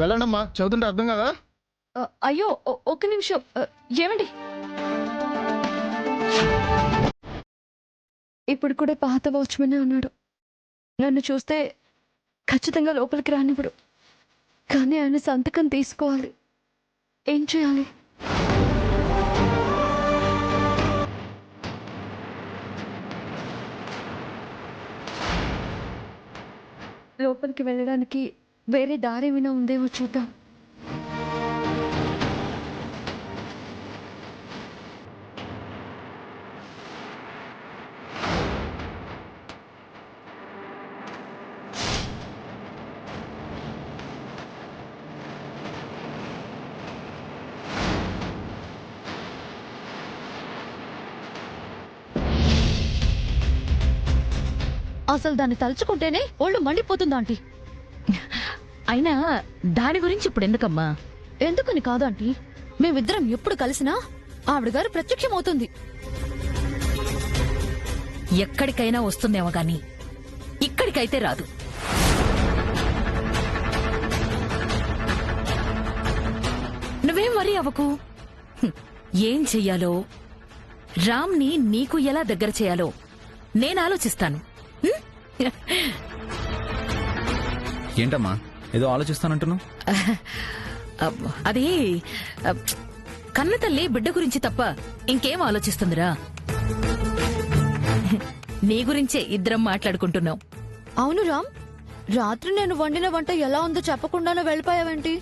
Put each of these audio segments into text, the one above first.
వెళ్ళండమ్మా, చదువుతుంటే అర్థం కదా. అయ్యో ఒక్క నిమిషం. ఏమండి, ఇప్పుడు కూడా పాత వాచ్మెనే ఉన్నాడు. నన్ను చూస్తే ఖచ్చితంగా లోపలికి రానివ్వడు. కానీ ఆయన సంతకం తీసుకోవాలి. ఏం చేయాలి? లోపలికి వెళ్ళడానికి వేరే దారి ఏమైనా ఉందేమో చూద్దాం. అసలు దాన్ని తలుచుకుంటేనే ఒళ్ళు మండిపోతుంది ఆంటీ. అయినా దాని గురించి ఇప్పుడు ఎందుకమ్మా? ఎందుకని కాదు ఆంటీ, మేమిద్దరం ఎప్పుడు కలిసినా ఆవిడ గారు ప్రత్యక్షమవుతుంది. ఎక్కడికైనా వస్తుందేమో గాని ఇక్కడికైతే రాదు. నువ్వేం వరీ అవ్వకు. ఏం చెయ్యాలో, రామ్ని నీకు ఎలా దగ్గర చేయాలో నేను ఆలోచిస్తాను. ఏంటమ్మా ఏదో ఆలోచిస్తానంటున్నావు? అది కన్న తల్లి బిడ్డ గురించి తప్ప ఇంకేం ఆలోచిస్తుందిరా? నీ గురించే ఇద్దరం మాట్లాడుకుంటున్నాం. అవును రామ్, రాత్రి నేను వండిన వంట ఎలా ఉందో చెప్పకుండానే వెళ్ళిపోయావేంటి?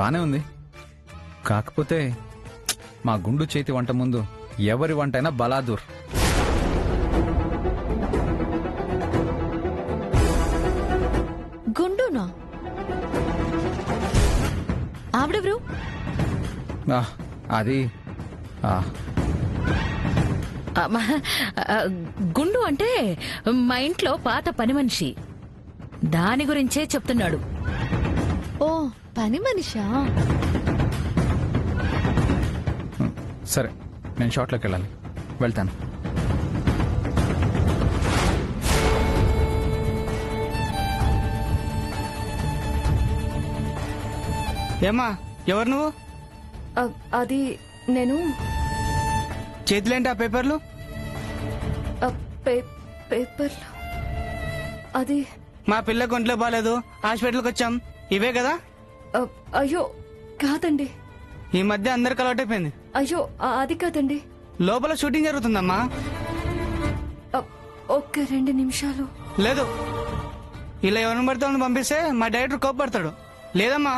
బానే ఉంది. కాకపోతే మా గుండు చేతి వంట ముందు ఎవరి వంటైనా బలాదూర్. గుండునా? ఆవిడెవరు? అది గుండు అంటే మా ఇంట్లో పాత పని మనిషి. దాని గురించే చెప్తున్నాడు. ఓ, పని మనిషా? సరే, నేను షార్ట్లోకి వెళ్ళాలి, వెళ్తాను. ఏమ్మా, ఎవరు నువ్వు? అది నేను. చేతులేంటి ఆ పేపర్లు? పేపర్లు అది మా పిల్లకి ఒంట్లో బాగాలేదు, హాస్పిటల్కి వచ్చాం, ఇవే కదా? అయ్యో కాదండి. ఈ మధ్య అందరికి అలవాటైపోయింది. అయ్యో అది కాదండి. లోపల షూటింగ్ జరుగుతుందమ్మా. ఒక్క 2 నిమిషాలు. లేదు, ఇలా ఎవరిని పడితే వాళ్ళని పంపిస్తే మా డైరెక్టర్ కోపడతాడు. లేదమ్మా.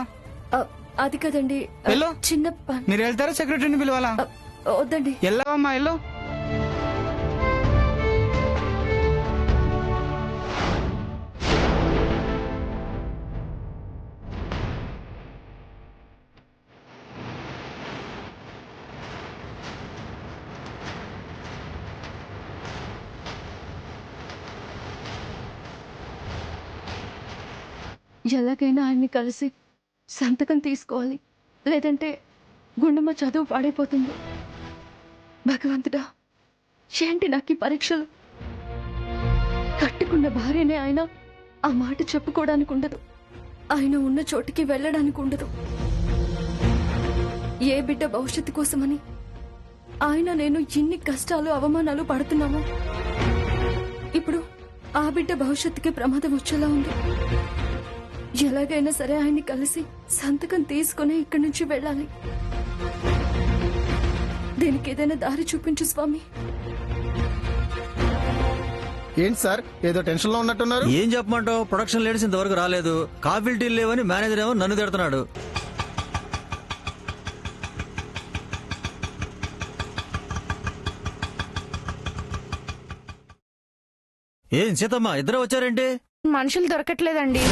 అది కాదండి, వెళ్ళు. చిన్న పని. మీరు వెళ్తారా సెక్రటరీని పిలవాలా? వద్దండి. వెళ్ళవమ్మా, వెళ్ళు. ఎలాగైనా ఆయన్ని కలిసి సంతకం తీసుకోవాలి, లేదంటే గుండమ్మ చదువు పాడైపోతుంది. భగవంతుడా, ఏంటి నాకు ఈ పరీక్షలు? కట్టుకున్న భార్యనే ఆయన ఆ మాట చెప్పుకోవడానికి ఉండదు, ఆయన ఉన్న చోటికి వెళ్ళడానికి ఉండదు. ఏ బిడ్డ భవిష్యత్తు కోసమని ఆయన నేను ఇన్ని కష్టాలు అవమానాలు పడుతున్నామో, ఇప్పుడు ఆ బిడ్డ భవిష్యత్తుకి ప్రమాదం వచ్చేలా ఉంది. ఎలాగైనా సరే ఆయన్ని కలిసి సంతకం తీసుకుని ఇక్కడి నుంచి వెళ్ళాలి. దీనికి ఏదైనా దారి చూపించు స్వామి. ఏంటి సార్, ఏదో టెన్షన్ లో ఉన్నట్టున్నారు? ఏం చెప్పమంటావు, ప్రొడక్షన్ లేడీస్ ఇంతవరకు రాలేదు, కాఫీలు టీలు లేవని మేనేజర్ ఏమో నన్ను తిడుతున్నాడు. ఏం సీతమ్మ, ఇద్దరు వచ్చారేంటి? మనుషులు దొరకట్లేదండి.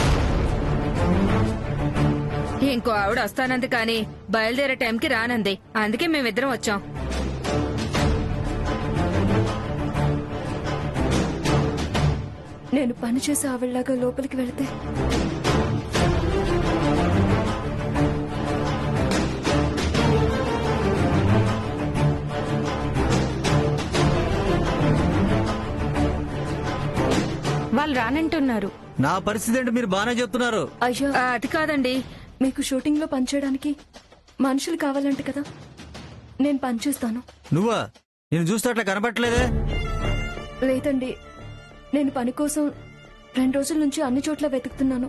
ఇంకో ఆవిడ వస్తానంది కానీ బయలుదేరే టైంకి రానంది. అందుకే మేమిద్దరం వచ్చాం. నేను పనిచేసే ఆవిడలాగా లోపలికి వెళితే వాళ్ళు రానంటున్నారు. నా పరిస్థితి ఏంటి మీరు బానే చెప్తున్నారు. అయ్యా, అది కాదండి. మీకు షూటింగ్ లో పనిచేయడానికి మనుషులు కావాలంట కదా, నేను పనిచేస్తాను. నువ్వా? నేను చూస్తే అట్లా కనబట్టలేదే. లేదండి, నేను పని కోసం 2 రోజుల నుంచి అన్ని చోట్ల వెతుకుతున్నాను.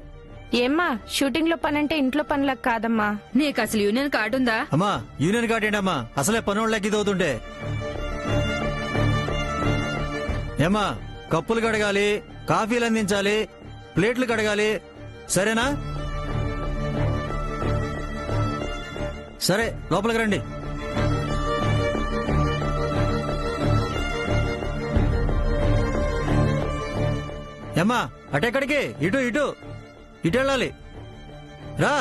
ఏమ్మా షూటింగ్ లో పని అంటే ఇంట్లో పనులకు కాదమ్మా. నీకు అసలు యూనియన్ కార్డు ఉందా? అమ్మా యూనియన్ కార్డు ఏంటమ్మా? అసలే పనోళ్ళకి ఇది అవుతుంటే. ఏమ్మా కప్పులు కడగాలి, కాఫీలు అందించాలి, ప్లేట్లు కడగాలి, సరేనా? సరే లోపలికి రండి. ఏమ్మా అటెక్కడికి? ఇటు ఇటు ఇటు వెళ్ళాలి. రా.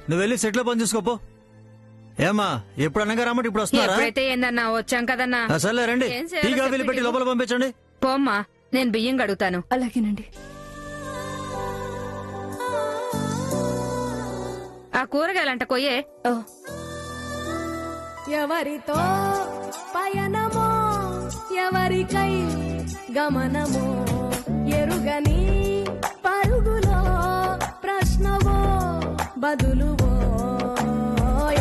నువ్వు వెళ్ళి సెట్లో పని చూసుకోపో. ఏమ్మా ఎప్పుడు అనగా రమ్మంటే ఇప్పుడు వస్తున్నారా? ఎప్పుడైతే ఏందన్నా వచ్చాం కదన్నా. సర్లే రండి. ఏం చేయాలో టీ కాఫీలు పెట్టి చెప్పండి. లోపల పంపించండి. పోమ్మా, నేను బియ్యం కడుగుతాను. అలాగేనండి. ఆ కూరగాయలంట కొయ్యే. ఆ, ఎవరితో పయనమో ఎవరికై గమనమో ఎరుగని పరుగులో ప్రశ్నవో బదులువో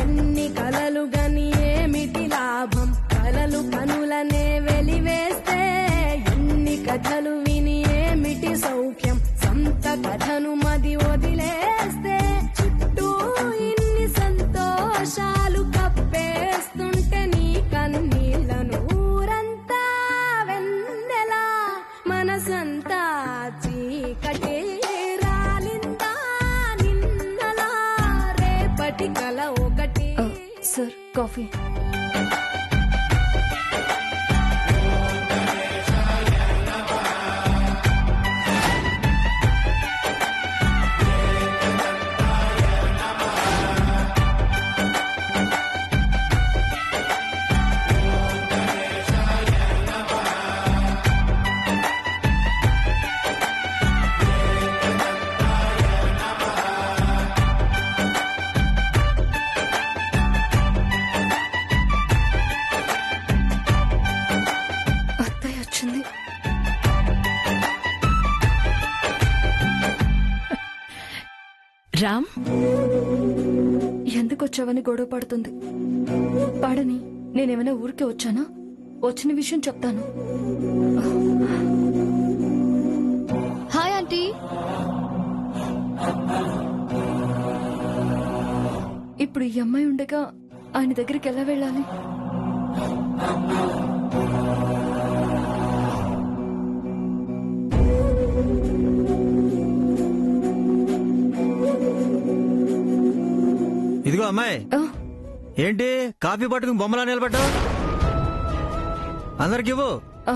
ఎన్ని కలలు గని ఏమిటి లాభం కలలు కనులనే వెలివేస్తే ఎన్ని కథలు విని ఏమిటి సౌఖ్యం సొంత కథను మది వదిలేస్తే చుట్టూ ఇన్ని సంతోషాలు కప్పేస్తుంటే నీ కన్నీళ్లను ఊరంతా వెన్నెలా మనసంతా చీకటే రాలిందా నిన్నలా రేపటి కల ఒకటి. ఆ, సార్ కాఫీ. అత్తయ్య వచ్చింది. రామ్, ఎందుకు వచ్చావని గొడవ పడుతుంది. పాడని, నేనేమైనా ఊరికే వచ్చానా? వచ్చిన విషయం చెప్తాను. Hi aunty. ఇప్పుడు ఈ అమ్మాయి ఉండగా ఆయన దగ్గరికి ఎలా వెళ్ళాలి? ఇదిగో అమ్మాయి, ఆ, ఏంటి కాఫీ పట్టుకుని బొమ్మలా నిలబడ్డావు? అందరికి ఇవ్వు. ఆ,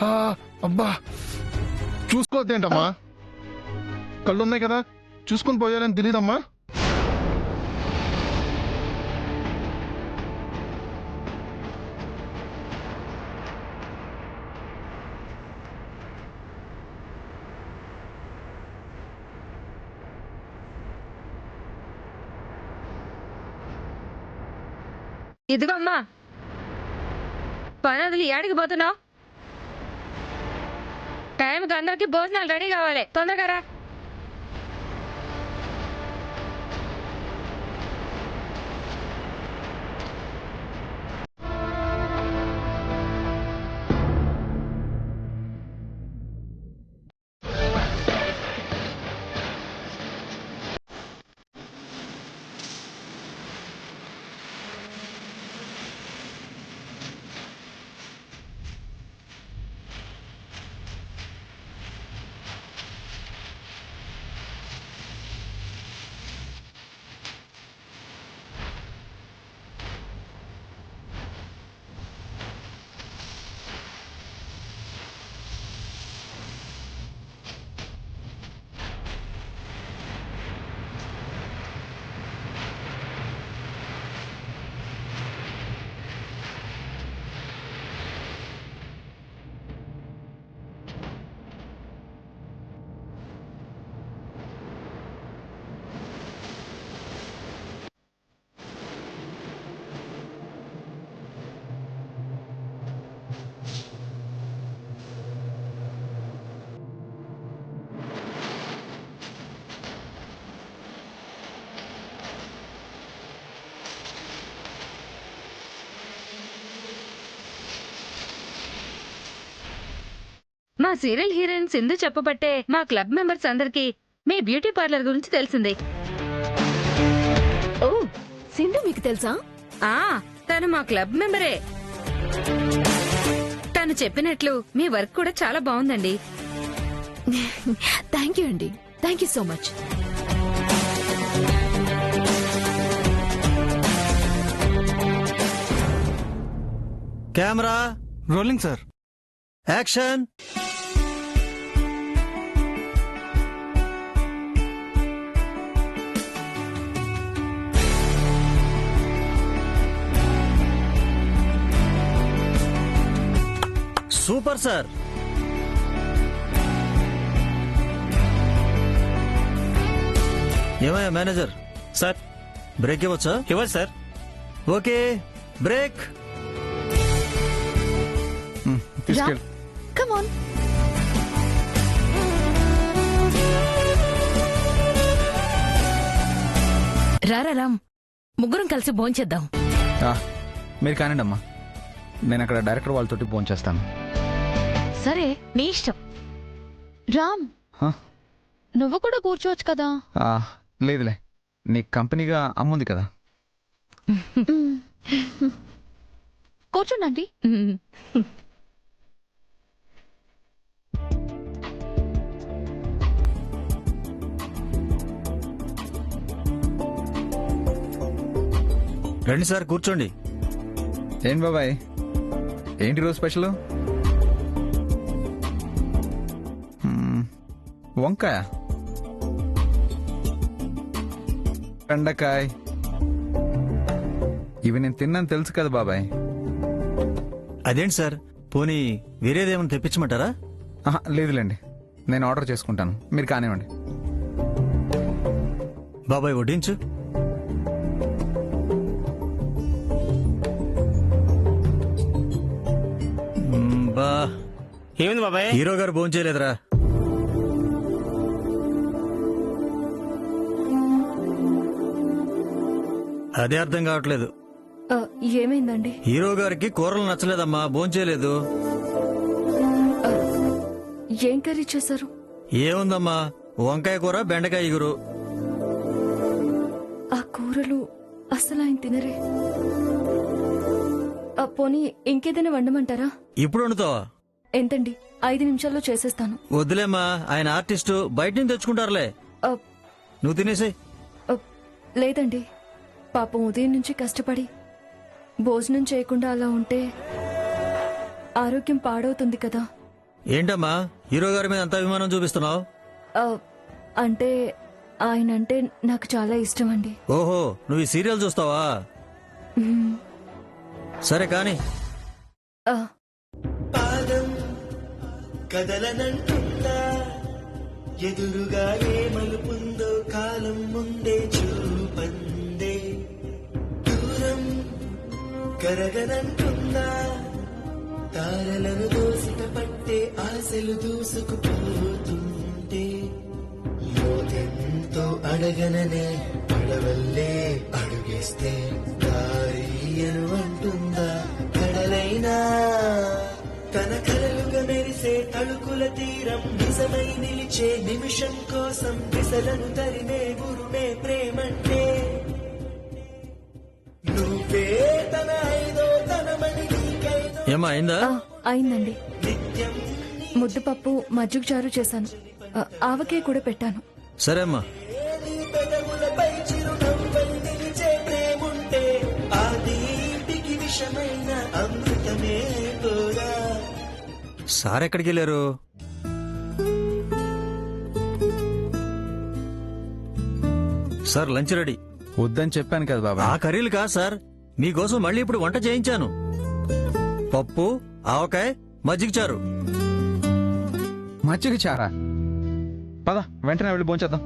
ఆ, అబ్బా చూసుకోవద్దేంటమ్మా, కళ్ళున్నాయి కదా, చూసుకుని పోయాలని తెలీదమ్మా. ఇదిగో అమ్మా, పని వదిలి ఏడికి పోతున్నావు? టైంకి అందరికి భోజనాలు రెడీ కావాలి, తొందరగా రా. మా సీరియల్ హీరోయిన్ సింధు చెప్పబట్టే మా క్లబ్ మెంబర్స్ అందరికి మీ బ్యూటీ పార్లర్ గురించి తెలిసింది. ఓ సింధు మీకు తెలుసా? ఆ తను మా క్లబ్ మెంబరే. తను చెప్పినట్లు మీ వర్క్ కూడా చాలా బాగుందండి. థ్యాంక్ యూ అండి, thank you so much. Camera rolling sir. Action. Super sir. ఏమయ్యా మేనేజర్? సార్ బ్రేక్ ఇవ్వచ్చా? ఇవ్వండి సార్. Okay, break. తీసుకెళ్ళి కమ్ ఆన్. రారా రామ్, ముగ్గురం కలిసి భోంచేద్దాం. మీరు కానివ్వండి అమ్మా, నేను అక్కడ డైరెక్టర్ వాళ్ళతోటి ఫోన్ చేస్తాను. సరే నీ ఇష్టం. రామ్, హ? నువ్వు కూడా కూర్చోవచ్చు కదా. లేదులే, నీ కంపెనీగా అమ్ముంది కదా. కూర్చోండి. రండి సార్, కూర్చోండి. ఏంటి బాబాయ్, ఏంటి రోజు స్పెషల్? వంకాయ, బెండకాయ, ఇవి నేను తిన్నాను తెలుసు కదా బాబాయ్. అదేంటి సార్, పోనీ వేరేదేమైనా తెప్పించమంటారా? లేదులేండి, నేను ఆర్డర్ చేసుకుంటాను, మీరు కానివ్వండి. బాబాయ్ వడ్డించు. బా, ఏమైంది బాబాయ్? హీరో గారు భోంచేయలేదురా. అదే అర్థం కావట్లేదు. ఏమైందండి? హీరో గారికి కూరలు నచ్చలేదమ్మా, భోంచేయలేదు. ఏం కర్రీ చేశారు? ఏముందమ్మా, వంకాయ కూర, బెండకాయ ఇగురు. ఆ కూరలు అసలు ఆయన తినరే. పోనీ ఇంకేదైనా వండమంటారా? ఇప్పుడు వండుతావా? ఎంతండి, 5 నిమిషాల్లో చేసేస్తాను. వద్దులేమ్మా, ఆయన ఆర్టిస్టు, బయట నుంచి తెచ్చుకుంటారులే. ఆ, నువ్వు తినేసే. లేదండి, పాపం ఉదయం నుంచి కష్టపడి భోజనం చేయకుండా అలా ఉంటే ఆరోగ్యం పాడవుతుంది కదా. ఏంటమ్మా, హీరో గారి మీద అంత అభిమానం చూపిస్తున్నావు? అంటే ఆయనంటే నాకు చాలా ఇష్టం అండి. ఓహో, నువ్వు ఈ సీరియల్ చూస్తావా? సరే కాని. పాదం కదలనంటుందా, ఎదురుగా ఏ మలుపుందో కాలం ముందే చూపందే. దూరం కరగనంటుందా, తారలను దోసిట పట్టే ఆశలు దూసుకుపోతుంటే. లోతెంతో అడగననే పడవల్లే అడుగేస్తే దారియను అంటుందా. కడలైనా తన కలలుగా మెరిసే తళుకుల తీరం నిజమై నిలిచే నిమిషం కోసం దిశలను తరిమే గురుమే ప్రేమంటే. నువ్వే తన ఐదో తనమని నీకైదో. ఏమా అయిందా? అయిందండి. నిత్యం ముద్దపప్పు, మజ్జిగ చారు చేశాను, ఆవకాయ కూడా పెట్టాను. సరే అమ్మా. నీ పెదవులపై చిరునవ్వై నిలిచే ప్రేముంటే ఆ దీపికి విషమైన అమృతమే కోరా. సార్ ఎక్కడికి వెళ్ళారు? Sir lunch ready. వద్దని చెప్పాను కదా ఆ బాబాయ్. కర్రీలు కాదు సార్, మీకోసం మళ్ళీ ఇప్పుడు వంట చేయించాను. పప్పు, ఆవకాయ, మజ్జిగ చారు. మజ్జిగ చారా? పద, వెంటనే వెళ్ళి భోంచేద్దాం.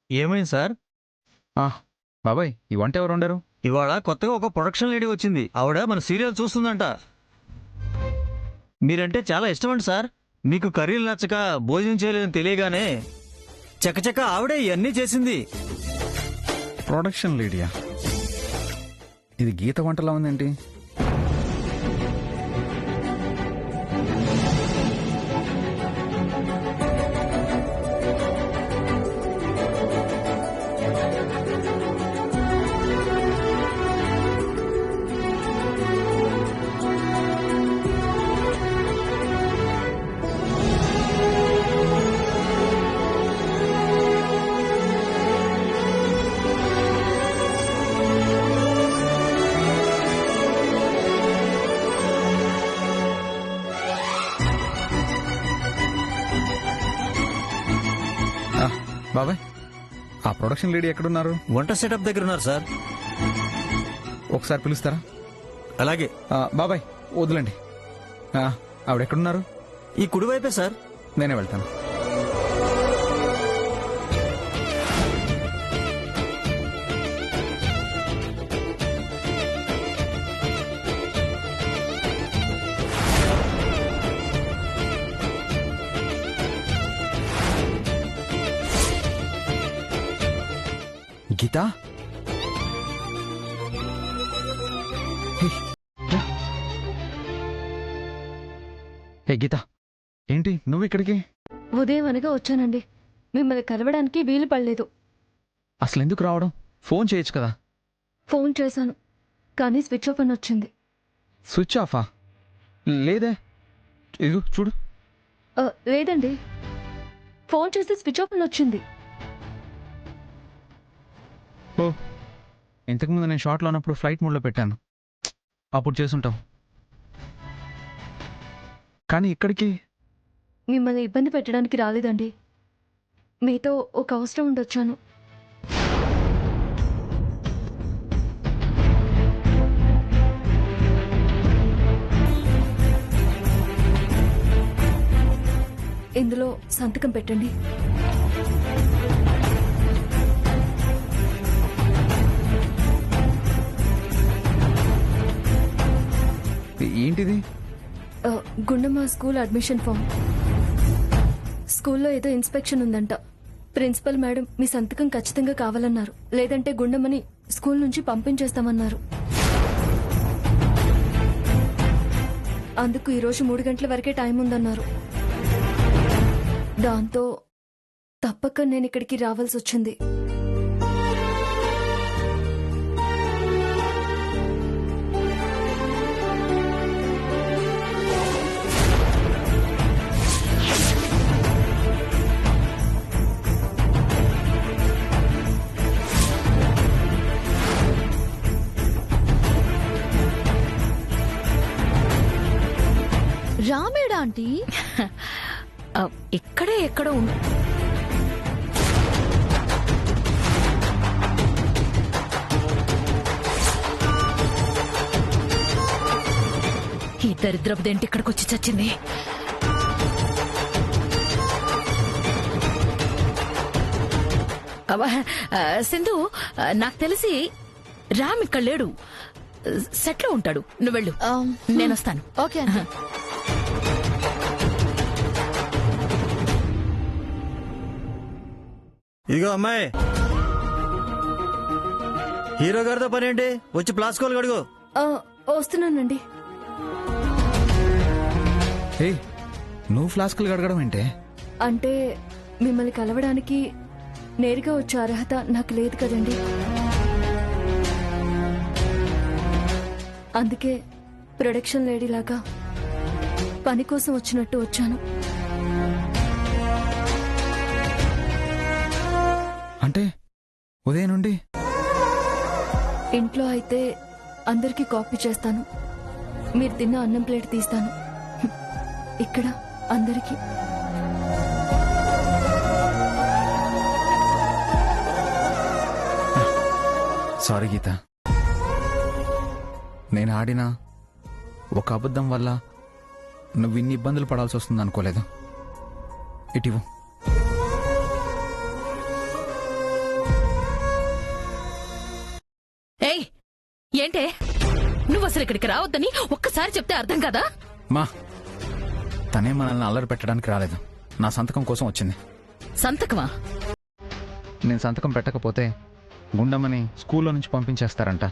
ఏమైంది సార్? బాబాయ్ ఈ వంట ఎవరు వండారు? ఇవాళ కొత్తగా ఒక ప్రొడక్షన్ లేడీ వచ్చింది. ఆవిడ మన సీరియల్ చూస్తుందంట. మీరంటే చాలా ఇష్టమండి సార్. మీకు కర్రీలు నచ్చక భోజనం చేయలేదని తెలియగానే చకచక ఆవిడే ఇవన్నీ చేసింది. ప్రొడక్షన్ లేడీయా? ఇది గీత వంటలా ఉందేంటి? బాబాయ్ ఆ ప్రొడక్షన్ లేడీ ఎక్కడున్నారు? వంట సెటప్ దగ్గర ఉన్నారు సార్. ఒకసారి పిలుస్తారా? అలాగే. బాబాయ్ వద్దులండి. ఆవిడ ఎక్కడున్నారు? ఈ కుడివైపే సార్. నేనే వెళ్తాను. గీత, హే గీత, ఏంటి నువ్వు ఇక్కడికి? ఉదయం అనగా వచ్చానండి. మిమ్మల్ని కలవడానికి వీలు పడలేదు. అసలు ఎందుకు రావడం? ఫోన్ చేయొచ్చు కదా. ఫోన్ చేశాను కానీ స్విచ్ ఆఫ్ అని వచ్చింది. స్విచ్ ఆఫా? లేదే, ఇదిగో చూడు. లేదండి, ఫోన్ చేస్తే స్విచ్ ఆఫ్ అని వచ్చింది. ఓ, ఇంతకుముందు నేను షార్ట్లో ఉన్నప్పుడు ఫ్లైట్ మోడ్లో పెట్టాను, అప్పుడు చేసుంటావు. కానీ ఇక్కడికి మిమ్మల్ని ఇబ్బంది పెట్టడానికి రాలేదండి. మీతో ఒక అవసరం ఉండొచ్చాను. ఇందులో సంతకం పెట్టండి. ఏంటిది? Gundamma school admission form. స్కూల్లో ఏదో ఇన్స్పెక్షన్ ఉందంట. ప్రిన్సిపల్ మేడం మీ సంతకం ఖచ్చితంగా కావాలన్నారు. లేదంటే గుండమ్మని స్కూల్ నుంచి పంపించేస్తామన్నారు. అందుకు ఈరోజు 3 గంటల వరకే టైం ఉందన్నారు. దాంతో తప్పక నేను ఇక్కడికి రావాల్సి వచ్చింది. రామేడా ఆంటీ? ఇక్కడే ఎక్కడో ఈ దరిద్రపు దేంటి ఇక్కడికి వచ్చి చచ్చింది. సింధు, నాకు తెలిసి రామ్ ఇక్కడ లేడు, సెట్లో ఉంటాడు. నువ్వు వెళ్ళు, నేను వస్తాను. ఓకే. ఇదిగో అమ్మాయి, హీరో గారితో పని ఏంటి? వచ్చి ప్లాస్కోలు కడుగు. వస్తున్నానండి. నువ్వు ఫ్లాస్కులు గడగడం ఏంటే? అంటే మిమ్మల్ని కలవడానికి నేరుగా వచ్చే అర్హత నాకు లేదు కదండి. అందుకే ప్రొడక్షన్ లేడీ లాగా పని కోసం వచ్చినట్టు వచ్చాను. అంటే ఉదయం నుండి ఇంట్లో అయితే అందరికీ కాపీ చేస్తాను. మీరు తిన్న అన్నం ప్లేట్ తీస్తాను. ఇక్కడ అందరికీ. సారీ గీత, నేను ఆడిన ఒక అబద్ధం వల్ల నువ్వు ఇన్ని ఇబ్బందులు పడాల్సి వస్తుంది అనుకోలేదు. ఇటివు. రావద్దని ఒక్కసారి చెప్తే అర్థం కదా? మా తనే మనల్ని అల్లరి పెట్టడానికి రాలేదు, నా సంతకం కోసం వచ్చింది. సంతకమా? నేను సంతకం పెట్టకపోతే గుండమ్మని స్కూల్లో నుంచి పంపించేస్తారంట.